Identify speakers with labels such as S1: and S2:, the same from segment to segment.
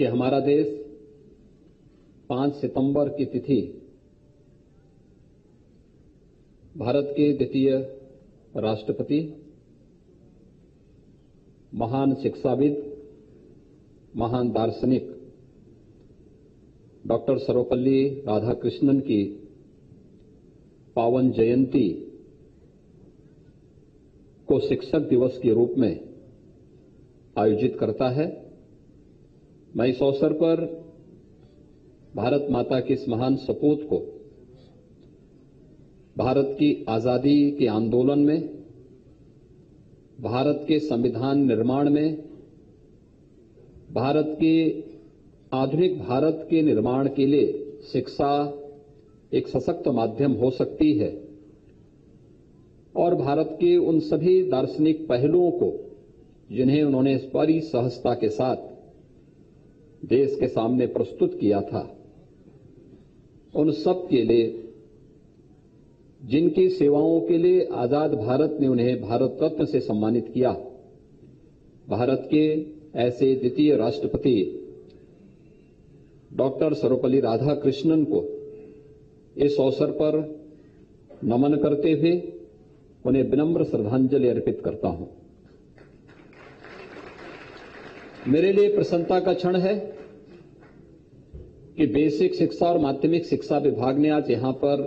S1: कि हमारा देश 5 सितंबर की तिथि भारत के द्वितीय राष्ट्रपति, महान शिक्षाविद, महान दार्शनिक डॉक्टर सर्वपल्ली राधाकृष्णन की पावन जयंती को शिक्षक दिवस के रूप में आयोजित करता है। मैं इस अवसर पर भारत माता की इस महान सपूत को भारत की आजादी के आंदोलन में, भारत के संविधान निर्माण में, भारत के आधुनिक भारत के निर्माण के लिए शिक्षा एक सशक्त माध्यम हो सकती है और भारत के उन सभी दार्शनिक पहलुओं को जिन्हें उन्होंने बड़ी सहजता के साथ देश के सामने प्रस्तुत किया था, उन सब के लिए, जिनकी सेवाओं के लिए आजाद भारत ने उन्हें भारत रत्न से सम्मानित किया, भारत के ऐसे द्वितीय राष्ट्रपति डॉक्टर सर्वपल्ली राधाकृष्णन को इस अवसर पर नमन करते हुए उन्हें विनम्र श्रद्धांजलि अर्पित करता हूं। मेरे लिए प्रसन्नता का क्षण है कि बेसिक शिक्षा और माध्यमिक शिक्षा विभाग ने आज यहां पर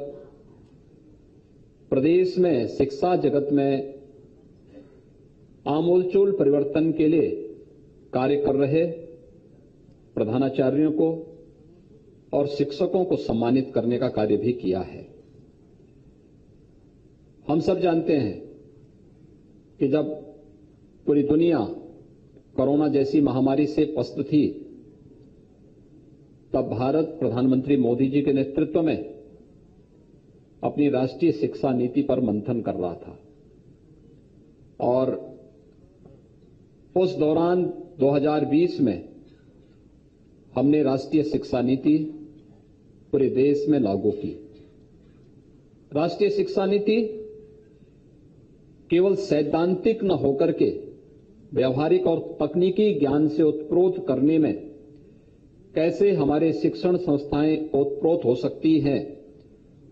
S1: प्रदेश में शिक्षा जगत में आमूलचूल परिवर्तन के लिए कार्य कर रहे प्रधानाचार्यों को और शिक्षकों को सम्मानित करने का कार्य भी किया है। हम सब जानते हैं कि जब पूरी दुनिया कोरोना जैसी महामारी से पस्त थी, तब भारत प्रधानमंत्री मोदी जी के नेतृत्व में अपनी राष्ट्रीय शिक्षा नीति पर मंथन कर रहा था और उस दौरान 2020 में हमने राष्ट्रीय शिक्षा नीति पूरे देश में लागू की। राष्ट्रीय शिक्षा नीति केवल सैद्धांतिक न होकर के व्यवहारिक और तकनीकी ज्ञान से उत्प्रोत करने में कैसे हमारे शिक्षण संस्थाएं उत्प्रोत हो सकती हैं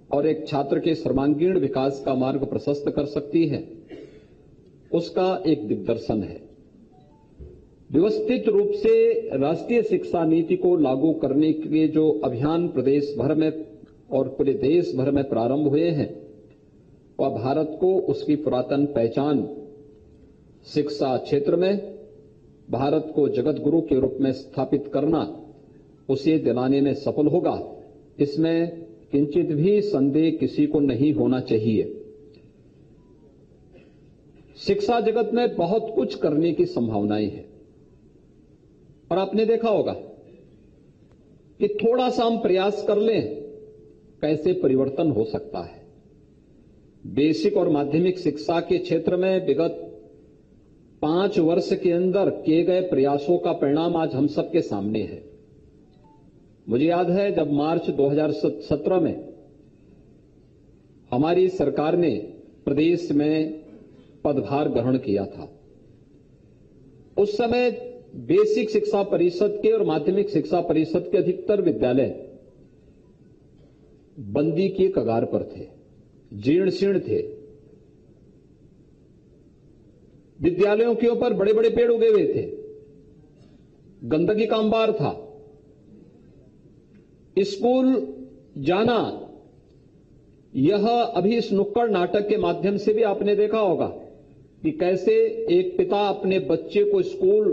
S1: और एक छात्र के सर्वांगीण विकास का मार्ग प्रशस्त कर सकती है, उसका एक दिग्दर्शन है। व्यवस्थित रूप से राष्ट्रीय शिक्षा नीति को लागू करने के जो अभियान प्रदेश भर में और पूरे देश भर में प्रारंभ हुए हैं, वह भारत को उसकी पुरातन पहचान शिक्षा क्षेत्र में भारत को जगत गुरु के रूप में स्थापित करना, उसे दिलाने में सफल होगा। इसमें किंचित भी संदेह किसी को नहीं होना चाहिए। शिक्षा जगत में बहुत कुछ करने की संभावनाएं हैं और आपने देखा होगा कि थोड़ा सा हम प्रयास कर लें, कैसे परिवर्तन हो सकता है। बेसिक और माध्यमिक शिक्षा के क्षेत्र में विगत 5 वर्ष के अंदर किए गए प्रयासों का परिणाम आज हम सबके सामने है। मुझे याद है जब मार्च 2017 में हमारी सरकार ने प्रदेश में पदभार ग्रहण किया था, उस समय बेसिक शिक्षा परिषद के और माध्यमिक शिक्षा परिषद के अधिकतर विद्यालय बंदी की कगार पर थे, जीर्ण शीर्ण थे। विद्यालयों के ऊपर बड़े बड़े पेड़ उगे हुए थे, गंदगी का अंबार था। स्कूल जाना, यह अभी इस नुक्कड़ नाटक के माध्यम से भी आपने देखा होगा कि कैसे एक पिता अपने बच्चे को स्कूल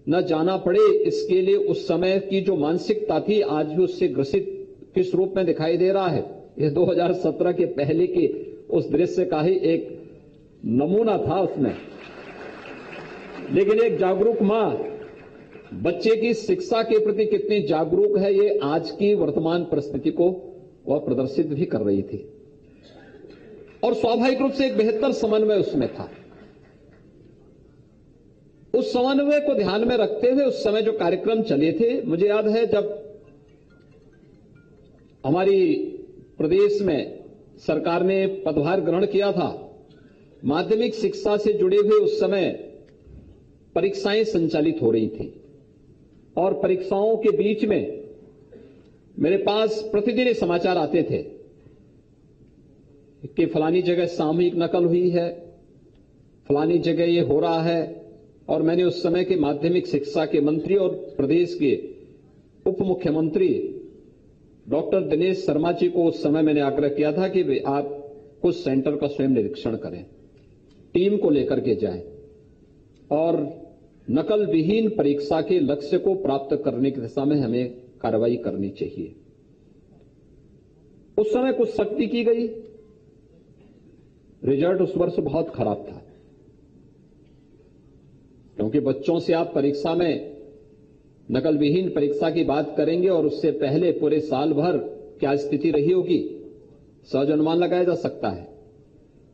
S1: न जाना पड़े, इसके लिए उस समय की जो मानसिकता थी आज भी उससे ग्रसित किस रूप में दिखाई दे रहा है। यह 2017 के पहले के उस दृश्य का ही एक नमूना था उसमें। लेकिन एक जागरूक मां बच्चे की शिक्षा के प्रति कितनी जागरूक है, ये आज की वर्तमान परिस्थिति को वह प्रदर्शित भी कर रही थी और स्वाभाविक रूप से एक बेहतर समन्वय उसमें था। उस समन्वय को ध्यान में रखते हुए उस समय जो कार्यक्रम चले थे, मुझे याद है जब हमारी प्रदेश में सरकार ने पदभार ग्रहण किया था, माध्यमिक शिक्षा से जुड़े हुए उस समय परीक्षाएं संचालित हो रही थी और परीक्षाओं के बीच में मेरे पास प्रतिदिन ये समाचार आते थे कि फलानी जगह सामूहिक नकल हुई है, फलानी जगह ये हो रहा है। और मैंने उस समय के माध्यमिक शिक्षा के मंत्री और प्रदेश के उप मुख्यमंत्री डॉक्टर दिनेश शर्मा जी को उस समय मैंने आग्रह किया था कि आप कुछ सेंटर का स्वयं निरीक्षण करें, टीम को लेकर के जाएं और नकल विहीन परीक्षा के लक्ष्य को प्राप्त करने की दिशा में हमें कार्रवाई करनी चाहिए। उस समय कुछ सख्ती की गई, रिजल्ट उस वर्ष बहुत खराब था, क्योंकि बच्चों से आप परीक्षा में नकल विहीन परीक्षा की बात करेंगे और उससे पहले पूरे साल भर क्या स्थिति रही होगी सहज अनुमान लगाया जा सकता है।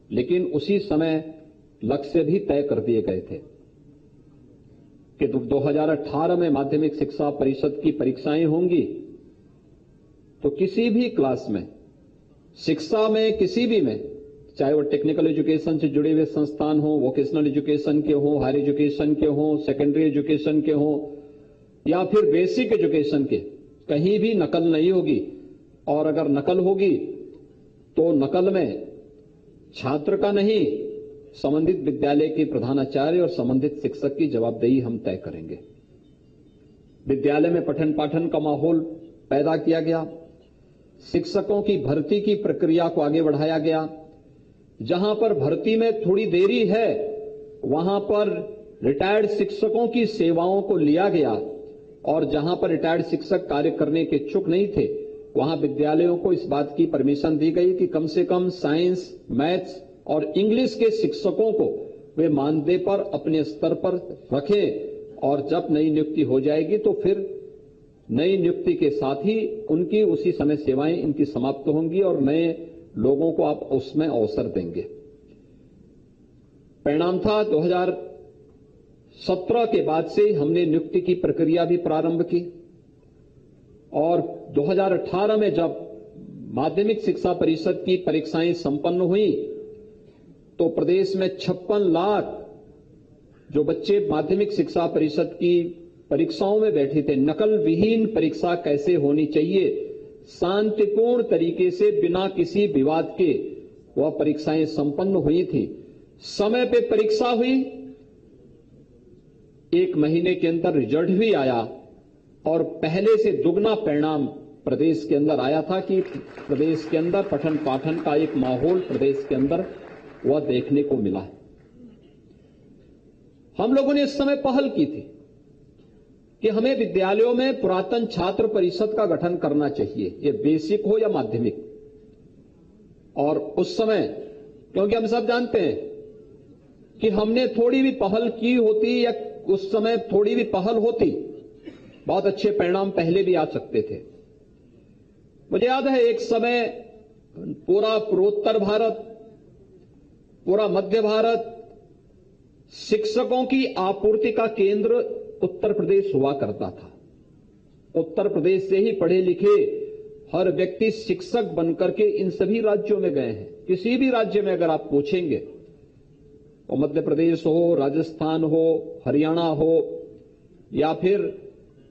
S1: लेकिन उसी समय लक्ष्य भी तय कर दिए गए थे कि 2018 में माध्यमिक शिक्षा परिषद की परीक्षाएं होंगी, तो किसी भी क्लास में, शिक्षा में किसी भी में, चाहे वो टेक्निकल एजुकेशन से जुड़े हुए संस्थान हो, वोकेशनल एजुकेशन के हो, हायर एजुकेशन के हो, सेकेंडरी एजुकेशन के हो या फिर बेसिक एजुकेशन के, कहीं भी नकल नहीं होगी। और अगर नकल होगी तो नकल में छात्र का नहीं, संबंधित विद्यालय के प्रधानाचार्य और संबंधित शिक्षक की जवाबदेही हम तय करेंगे। विद्यालय में पठन पाठन का माहौल पैदा किया गया, शिक्षकों की भर्ती की प्रक्रिया को आगे बढ़ाया गया। जहां पर भर्ती में थोड़ी देरी है वहां पर रिटायर्ड शिक्षकों की सेवाओं को लिया गया और जहां पर रिटायर्ड शिक्षक कार्य करने के इच्छुक नहीं थे वहां विद्यालयों को इस बात की परमिशन दी गई कि कम से कम साइंस, मैथ्स और इंग्लिश के शिक्षकों को वे मानदेय पर अपने स्तर पर रखें और जब नई नियुक्ति हो जाएगी तो फिर नई नियुक्ति के साथ ही उनकी उसी समय सेवाएं इनकी समाप्त होंगी और नए लोगों को आप उसमें अवसर देंगे। परिणाम था 2017 के बाद से हमने नियुक्ति की प्रक्रिया भी प्रारंभ की और 2018 में जब माध्यमिक शिक्षा परिषद की परीक्षाएं संपन्न हुई तो प्रदेश में 56 लाख जो बच्चे माध्यमिक शिक्षा परिषद की परीक्षाओं में बैठे थे, नकल विहीन परीक्षा कैसे होनी चाहिए, शांतिपूर्ण तरीके से बिना किसी विवाद के वह परीक्षाएं संपन्न हुई थी। समय पे परीक्षा हुई, 1 महीने के अंदर रिजल्ट भी आया और पहले से दुगना परिणाम प्रदेश के अंदर आया था कि प्रदेश के अंदर पठन पाठन का एक माहौल प्रदेश के अंदर वह देखने को मिला। हम लोगों ने इस समय पहल की थी कि हमें विद्यालयों में पुरातन छात्र परिषद का गठन करना चाहिए, ये बेसिक हो या माध्यमिक। और उस समय, क्योंकि हम सब जानते हैं कि हमने थोड़ी भी पहल की होती या उस समय थोड़ी भी पहल होती, बहुत अच्छे परिणाम पहले भी आ सकते थे। मुझे याद है एक समय पूरा पूर्वोत्तर भारत, पूरा मध्य भारत शिक्षकों की आपूर्ति का केंद्र उत्तर प्रदेश हुआ करता था। उत्तर प्रदेश से ही पढ़े लिखे हर व्यक्ति शिक्षक बनकर के इन सभी राज्यों में गए हैं। किसी भी राज्य में अगर आप पूछेंगे, वो मध्य प्रदेश हो, राजस्थान हो, हरियाणा हो या फिर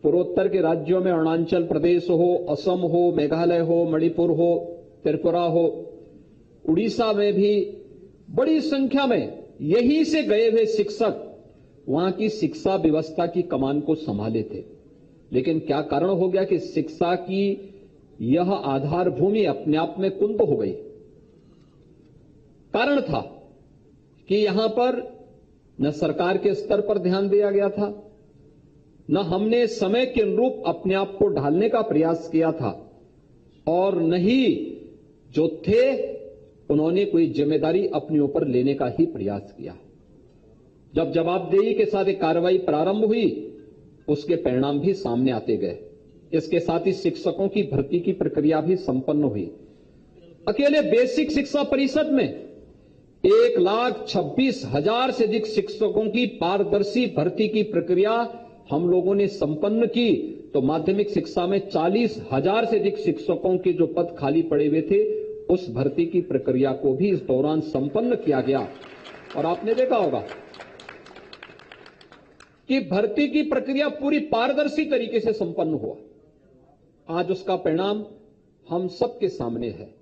S1: पूर्वोत्तर के राज्यों में अरुणाचल प्रदेश हो, असम हो, मेघालय हो, मणिपुर हो, त्रिपुरा हो, उड़ीसा में भी बड़ी संख्या में यहीं से गए हुए शिक्षक वहां की शिक्षा व्यवस्था की कमान को संभाले थे। लेकिन क्या कारण हो गया कि शिक्षा की यह आधार भूमि अपने आप में कुंद हो गई। कारण था कि यहां पर न सरकार के स्तर पर ध्यान दिया गया था, न हमने समय के अनुरूप अपने आप को ढालने का प्रयास किया था और न ही जो थे उन्होंने कोई जिम्मेदारी अपने ऊपर लेने का ही प्रयास किया। जब जवाबदेही के साथ एक कार्रवाई प्रारंभ हुई, उसके परिणाम भी सामने आते गए। इसके साथ ही शिक्षकों की भर्ती की प्रक्रिया भी संपन्न हुई। अकेले बेसिक शिक्षा परिषद में 1,26,000 से अधिक शिक्षकों की पारदर्शी भर्ती की प्रक्रिया हम लोगों ने संपन्न की, तो माध्यमिक शिक्षा में 40,000 से अधिक शिक्षकों के जो पद खाली पड़े हुए थे, उस भर्ती की प्रक्रिया को भी इस दौरान संपन्न किया गया। और आपने देखा होगा कि भर्ती की प्रक्रिया पूरी पारदर्शी तरीके से संपन्न हुआ। आज उसका परिणाम हम सबके सामने है।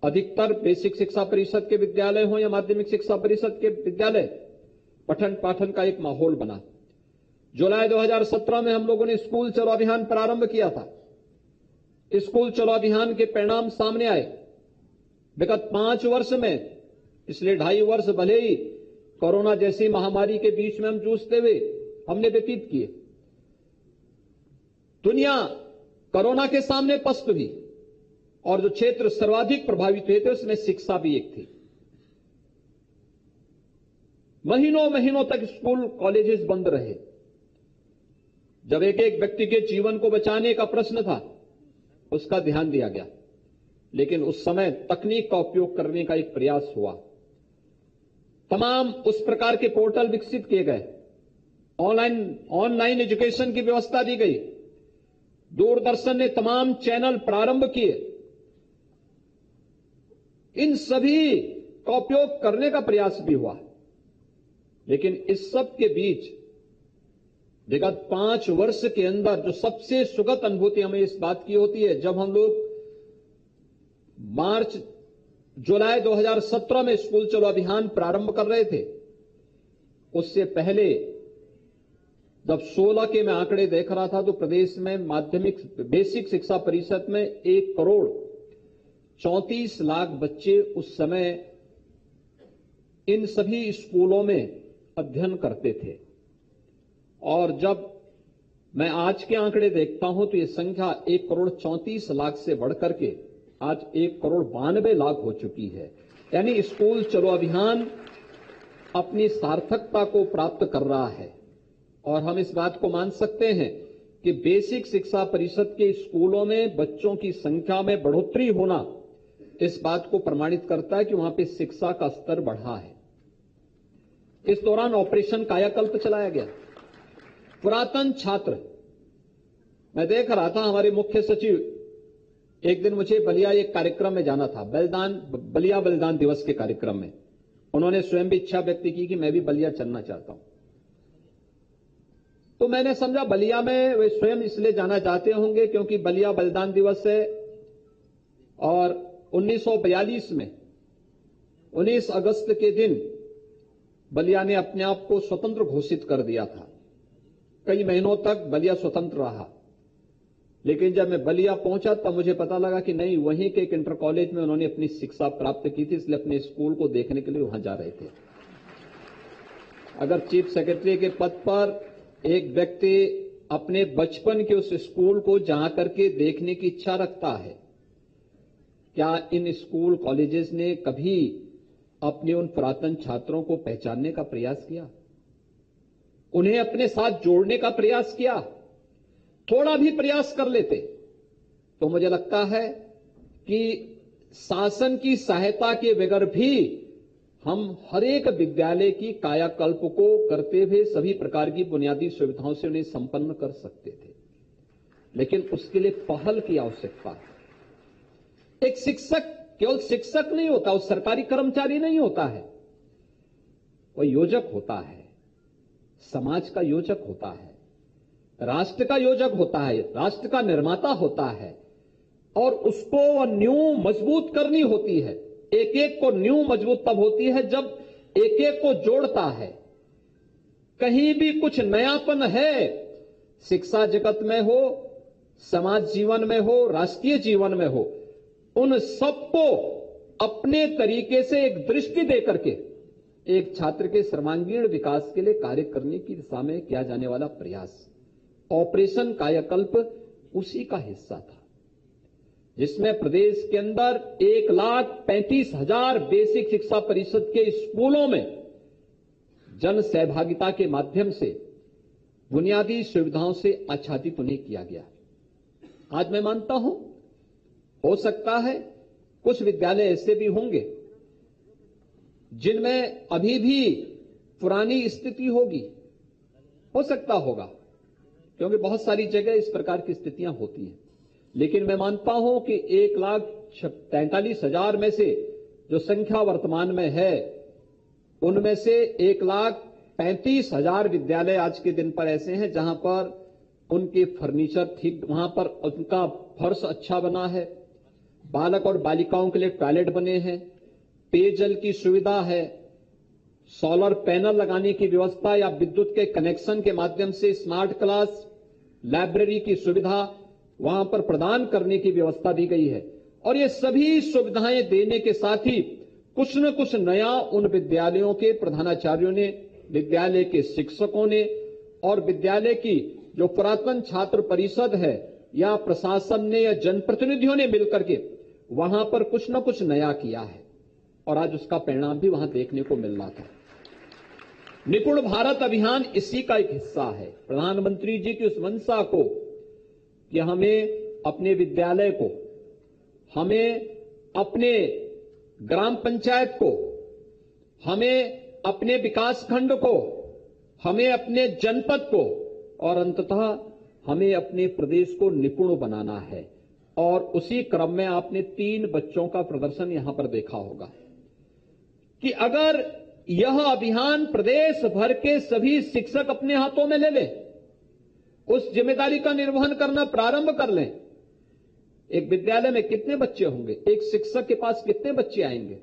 S1: अधिकतर बेसिक शिक्षा परिषद के विद्यालय हो या माध्यमिक शिक्षा परिषद के विद्यालय, पठन पाठन का एक माहौल बना। जुलाई 2017 में हम लोगों ने स्कूल चलो अभियान प्रारंभ किया था। स्कूल चलो अभियान के परिणाम सामने आए। विगत 5 वर्ष में, पिछले 2.5 वर्ष भले ही कोरोना जैसी महामारी के बीच में हम जूझते हुए हमने व्यतीत किए, दुनिया कोरोना के सामने पस्त हुई और जो क्षेत्र सर्वाधिक प्रभावित हुए थे उसमें शिक्षा भी एक थी। महीनों महीनों तक स्कूल कॉलेजेस बंद रहे। जब एक एक व्यक्ति के जीवन को बचाने का प्रश्न था, उसका ध्यान दिया गया, लेकिन उस समय तकनीक का उपयोग करने का एक प्रयास हुआ। तमाम उस प्रकार के पोर्टल विकसित किए गए, ऑनलाइन एजुकेशन की व्यवस्था दी गई, दूरदर्शन ने तमाम चैनल प्रारंभ किए। इन सभी का उपयोग करने का प्रयास भी हुआ, लेकिन इस सब के बीच विगत 5 वर्ष के अंदर जो सबसे सुखद अनुभूति हमें इस बात की होती है, जब हम लोग जुलाई 2017 में स्कूल चलो अभियान प्रारंभ कर रहे थे, उससे पहले जब 16 के मैं आंकड़े देख रहा था तो प्रदेश में माध्यमिक बेसिक शिक्षा परिषद में 1,34,00,000 बच्चे उस समय इन सभी स्कूलों में अध्ययन करते थे। और जब मैं आज के आंकड़े देखता हूं तो ये संख्या 1,34,00,000 से बढ़कर के आज 1,92,00,000 हो चुकी है। यानी स्कूल चलो अभियान अपनी सार्थकता को प्राप्त कर रहा है और हम इस बात को मान सकते हैं कि बेसिक शिक्षा परिषद के स्कूलों में बच्चों की संख्या में बढ़ोतरी होना इस बात को प्रमाणित करता है कि वहां पे शिक्षा का स्तर बढ़ा है। इस दौरान ऑपरेशन कायाकल्प चलाया गया। पुरातन छात्र, मैं देख रहा था हमारे मुख्य सचिव, एक दिन मुझे बलिया एक कार्यक्रम में जाना था, बलिया बलिदान दिवस के कार्यक्रम में। उन्होंने स्वयं भी इच्छा व्यक्त की कि मैं भी बलिया चलना चाहता हूं। तो मैंने समझा बलिया में वे स्वयं इसलिए जाना चाहते होंगे क्योंकि बलिया बलिदान दिवस है और 1942 में 19 अगस्त के दिन बलिया ने अपने आप को स्वतंत्र घोषित कर दिया था। कई महीनों तक बलिया स्वतंत्र रहा, लेकिन जब मैं बलिया पहुंचा तब मुझे पता लगा कि नहीं, वहीं के एक इंटर कॉलेज में उन्होंने अपनी शिक्षा प्राप्त की थी, इसलिए अपने स्कूल को देखने के लिए वहां जा रहे थे। अगर चीफ सेक्रेटरी के पद पर एक व्यक्ति अपने बचपन के उस स्कूल को जहां करके देखने की इच्छा रखता है, क्या इन स्कूल कॉलेजेस ने कभी अपने उन पुरातन छात्रों को पहचानने का प्रयास किया, उन्हें अपने साथ जोड़ने का प्रयास किया? थोड़ा भी प्रयास कर लेते तो मुझे लगता है कि शासन की सहायता के बगैर भी हम हर एक विद्यालय की कायाकल्प को करते हुए सभी प्रकार की बुनियादी सुविधाओं से उन्हें संपन्न कर सकते थे, लेकिन उसके लिए पहल की आवश्यकता है। एक शिक्षक केवल शिक्षक नहीं होता, वो सरकारी कर्मचारी नहीं होता है, वो योजक होता है, समाज का योजक होता है, राष्ट्र का योजक होता है, राष्ट्र का निर्माता होता है, और उसको नींव मजबूत करनी होती है। एक एक को नींव मजबूत तब होती है जब एक एक को जोड़ता है। कहीं भी कुछ नयापन है, शिक्षा जगत में हो, समाज जीवन में हो, राष्ट्रीय जीवन में हो, उन सबको अपने तरीके से एक दृष्टि देकर के एक छात्र के सर्वांगीण विकास के लिए कार्य करने की दिशा में किया जाने वाला प्रयास, ऑपरेशन कायाकल्प उसी का हिस्सा था, जिसमें प्रदेश के अंदर 1,35,000 बेसिक शिक्षा परिषद के स्कूलों में जन सहभागिता के माध्यम से बुनियादी सुविधाओं से आच्छादित उन्हें किया गया। आज मैं मानता हूं, हो सकता है कुछ विद्यालय ऐसे भी होंगे जिनमें अभी भी पुरानी स्थिति होगी, हो सकता होगा, क्योंकि बहुत सारी जगह इस प्रकार की स्थितियां होती हैं। लेकिन मैं मानता हूं कि 1,43,000 में से जो संख्या वर्तमान में है, उनमें से 35,000 विद्यालय आज के दिन पर ऐसे हैं जहां पर उनके फर्नीचर ठीक, वहां पर उनका फर्श अच्छा बना है, बालक और बालिकाओं के लिए टॉयलेट बने हैं, पेयजल की सुविधा है, सोलर पैनल लगाने की व्यवस्था या विद्युत के कनेक्शन के माध्यम से स्मार्ट क्लास, लाइब्रेरी की सुविधा वहां पर प्रदान करने की व्यवस्था दी गई है। और ये सभी सुविधाएं देने के साथ ही कुछ न कुछ नया उन विद्यालयों के प्रधानाचार्यों ने, विद्यालय के शिक्षकों ने और विद्यालय की जो पुरातन छात्र परिषद है या प्रशासन ने या जनप्रतिनिधियों ने मिलकर के वहां पर कुछ न कुछ नया किया है और आज उसका परिणाम भी वहां देखने को मिल रहा था। निपुण भारत अभियान इसी का एक हिस्सा है। प्रधानमंत्री जी की उस मंशा को कि हमें अपने विद्यालय को, हमें अपने ग्राम पंचायत को, हमें अपने विकास खंड को, हमें अपने जनपद को और अंततः हमें अपने प्रदेश को निपुण बनाना है। और उसी क्रम में आपने 3 बच्चों का प्रदर्शन यहां पर देखा होगा कि अगर यह अभियान प्रदेश भर के सभी शिक्षक अपने हाथों में ले लें, उस जिम्मेदारी का निर्वहन करना प्रारंभ कर लें, एक विद्यालय में कितने बच्चे होंगे, एक शिक्षक के पास कितने बच्चे आएंगे?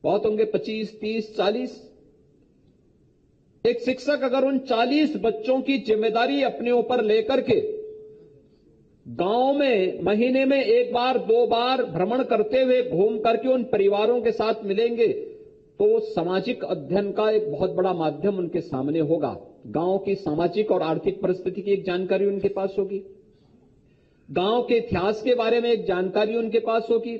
S1: बहुत होंगे, 25, 30, 40। एक शिक्षक अगर उन 40 बच्चों की जिम्मेदारी अपने ऊपर लेकर के गांव में महीने में 1 बार 2 बार भ्रमण करते हुए घूम करके उन परिवारों के साथ मिलेंगे तो सामाजिक अध्ययन का एक बहुत बड़ा माध्यम उनके सामने होगा। गांव की सामाजिक और आर्थिक परिस्थिति की एक जानकारी उनके पास होगी, गांव के इतिहास के बारे में एक जानकारी उनके पास होगी,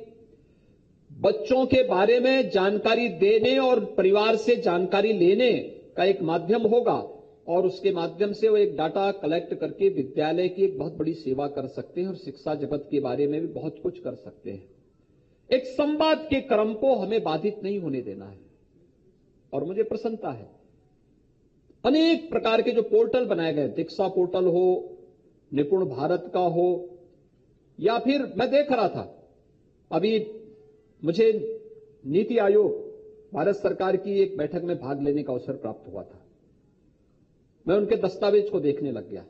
S1: बच्चों के बारे में जानकारी देने और परिवार से जानकारी लेने का एक माध्यम होगा और उसके माध्यम से वो एक डाटा कलेक्ट करके विद्यालय की एक बहुत बड़ी सेवा कर सकते हैं और शिक्षा जगत के बारे में भी बहुत कुछ कर सकते हैं। एक संवाद के क्रम को हमें बाधित नहीं होने देना है और मुझे प्रसन्नता है अनेक प्रकार के जो पोर्टल बनाए गए, दीक्षा पोर्टल हो, निपुण भारत का हो, या फिर मैं देख रहा था अभी मुझे नीति आयोग भारत सरकार की एक बैठक में भाग लेने का अवसर प्राप्त हुआ था। मैं उनके दस्तावेज को देखने लग गया।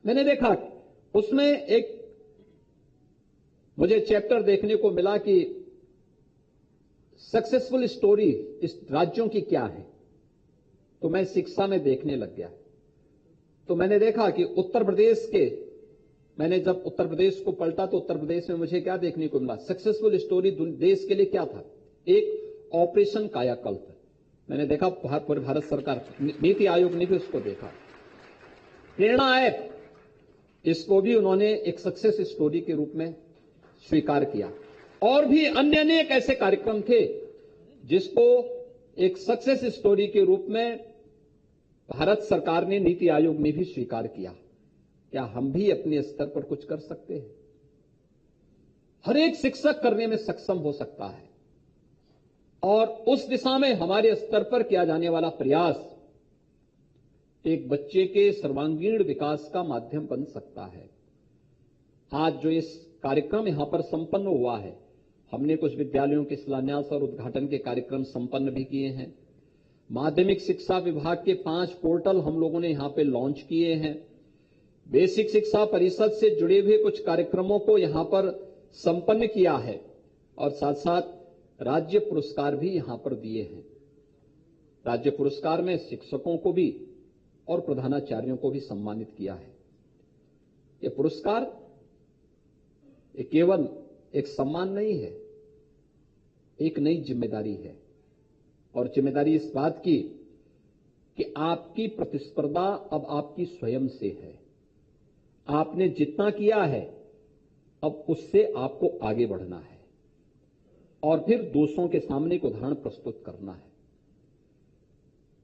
S1: मैंने देखा उसमें एक मुझे चैप्टर देखने को मिला कि सक्सेसफुल स्टोरी इस राज्यों की क्या है, तो मैं शिक्षा में देखने लग गया। तो मैंने देखा कि उत्तर प्रदेश के, मैंने जब उत्तर प्रदेश को पलटा तो उत्तर प्रदेश में मुझे क्या देखने को मिला, सक्सेसफुल स्टोरी देश के लिए क्या था, एक ऑपरेशन कायाकल्प। मैंने देखा पूरे भारत सरकार, नीति आयोग ने भी उसको देखा। प्रेरणा ऐप, इसको भी उन्होंने एक सक्सेस स्टोरी के रूप में स्वीकार किया और भी अन्य अनेक ऐसे कार्यक्रम थे जिसको एक सक्सेस स्टोरी के रूप में भारत सरकार ने, नीति आयोग ने भी स्वीकार किया। क्या हम भी अपने स्तर पर कुछ कर सकते हैं? हर एक शिक्षक करने में सक्षम हो सकता है और उस दिशा में हमारे स्तर पर किया जाने वाला प्रयास एक बच्चे के सर्वांगीण विकास का माध्यम बन सकता है। आज जो इस कार्यक्रम यहां पर संपन्न हुआ है, हमने कुछ विद्यालयों के शिलान्यास और उद्घाटन के कार्यक्रम संपन्न भी किए हैं। माध्यमिक शिक्षा विभाग के 5 पोर्टल हम लोगों ने यहां पे लॉन्च किए हैं। बेसिक शिक्षा परिषद से जुड़े हुए कुछ कार्यक्रमों को यहां पर संपन्न किया है और साथ साथ राज्य पुरस्कार भी यहां पर दिए हैं। राज्य पुरस्कार में शिक्षकों को भी और प्रधानाचार्यों को भी सम्मानित किया है। ये पुरस्कार ये केवल एक सम्मान नहीं है, एक नई जिम्मेदारी है और जिम्मेदारी इस बात की कि आपकी प्रतिस्पर्धा अब आपकी स्वयं से है। आपने जितना किया है अब उससे आपको आगे बढ़ना है और फिर दूसरों के सामने एक उदाहरण प्रस्तुत करना है।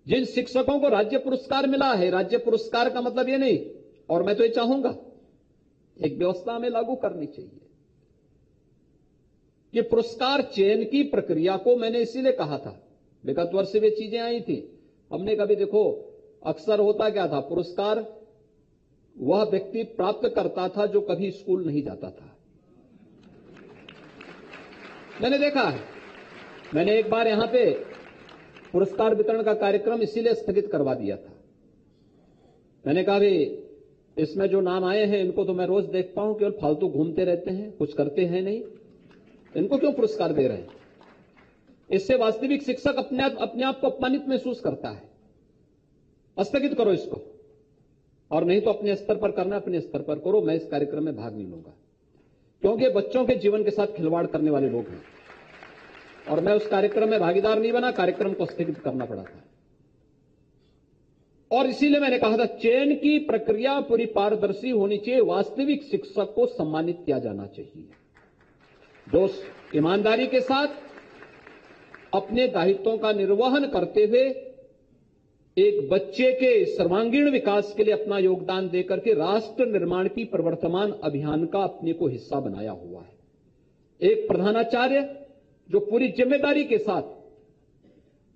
S1: जिन शिक्षकों को राज्य पुरस्कार मिला है, राज्य पुरस्कार का मतलब ये नहीं, और मैं तो ये चाहूंगा एक व्यवस्था में लागू करनी चाहिए कि पुरस्कार चयन की प्रक्रिया को, मैंने इसीलिए कहा था, विगत वर्ष वे चीजें आई थी, हमने कभी देखो अक्सर होता क्या था, पुरस्कार वह व्यक्ति प्राप्त करता था जो कभी स्कूल नहीं जाता था। मैंने देखा है, मैंने एक बार यहां पे पुरस्कार वितरण का कार्यक्रम इसीलिए स्थगित करवा दिया था। मैंने कहा भाई इसमें जो नाम आए हैं इनको तो मैं रोज देखता हूं, केवल फालतू घूमते रहते हैं, कुछ करते हैं नहीं, इनको क्यों पुरस्कार दे रहे हैं? इससे वास्तविक शिक्षक अपने आप को अपमानित महसूस करता है। स्थगित करो इसको, और नहीं तो अपने स्तर पर करना, अपने स्तर पर करो। मैं इस कार्यक्रम में भाग नहीं लूंगा, क्योंकि बच्चों के जीवन के साथ खिलवाड़ करने वाले लोग हैं, और मैं उस कार्यक्रम में भागीदार नहीं बना, कार्यक्रम को स्थगित करना पड़ा था। और इसीलिए मैंने कहा था चयन की प्रक्रिया पूरी पारदर्शी होनी चाहिए, वास्तविक शिक्षक को सम्मानित किया जाना चाहिए, जो ईमानदारी के साथ अपने दायित्वों का निर्वहन करते हुए एक बच्चे के सर्वांगीण विकास के लिए अपना योगदान देकर के राष्ट्र निर्माण की प्रवर्तमान अभियान का अपने को हिस्सा बनाया हुआ है। एक प्रधानाचार्य जो पूरी जिम्मेदारी के साथ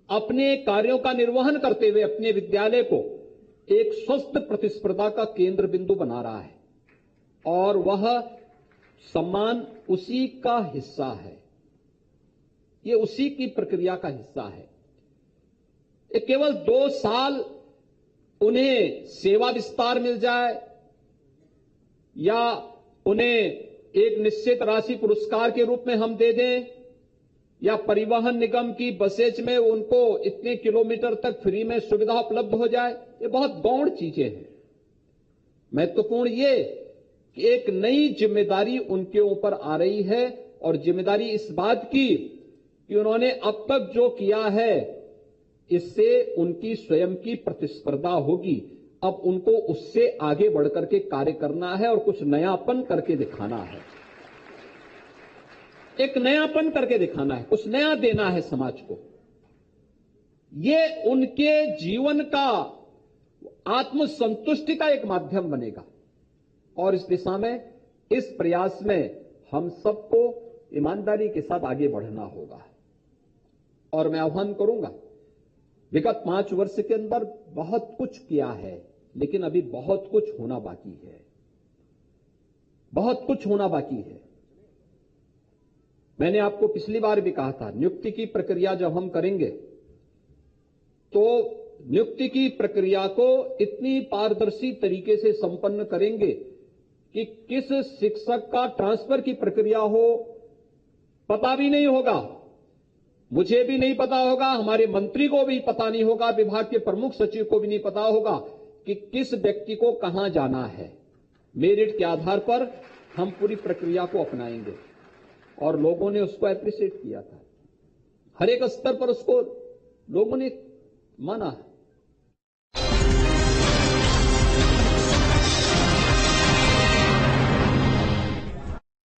S1: अपने कार्यों का निर्वहन करते हुए अपने विद्यालय को एक स्वस्थ प्रतिस्पर्धा का केंद्र बिंदु बना रहा है, और वह सम्मान उसी का हिस्सा है, ये उसी की प्रक्रिया का हिस्सा है। केवल 2 साल उन्हें सेवा विस्तार मिल जाए या उन्हें एक निश्चित राशि पुरस्कार के रूप में हम दे दें, या परिवहन निगम की बसेज में उनको इतने किलोमीटर तक फ्री में सुविधा उपलब्ध हो जाए, ये बहुत गौण चीजें हैं। महत्वपूर्ण ये कि एक नई जिम्मेदारी उनके ऊपर आ रही है, और जिम्मेदारी इस बात की कि उन्होंने अब तक जो किया है इससे उनकी स्वयं की प्रतिस्पर्धा होगी। अब उनको उससे आगे बढ़कर के कार्य करना है और कुछ नयापन करके दिखाना है, एक नयापन करके दिखाना है, कुछ नया देना है समाज को। ये उनके जीवन का आत्मसंतुष्टि का एक माध्यम बनेगा, और इस दिशा में, इस प्रयास में हम सबको ईमानदारी के साथ आगे बढ़ना होगा। और मैं आह्वान करूंगा, विगत 5 वर्ष के अंदर बहुत कुछ किया है, लेकिन अभी बहुत कुछ होना बाकी है, बहुत कुछ होना बाकी है। मैंने आपको पिछली बार भी कहा था, नियुक्ति की प्रक्रिया जब हम करेंगे तो नियुक्ति की प्रक्रिया को इतनी पारदर्शी तरीके से संपन्न करेंगे कि किस शिक्षक का ट्रांसफर की प्रक्रिया हो पता भी नहीं होगा, मुझे भी नहीं पता होगा, हमारे मंत्री को भी पता नहीं होगा, विभाग के प्रमुख सचिव को भी नहीं पता होगा कि किस व्यक्ति को कहां जाना है। मेरिट के आधार पर हम पूरी प्रक्रिया को अपनाएंगे, और लोगों ने उसको एप्रिशिएट किया था, हर एक स्तर पर उसको लोगों ने माना है।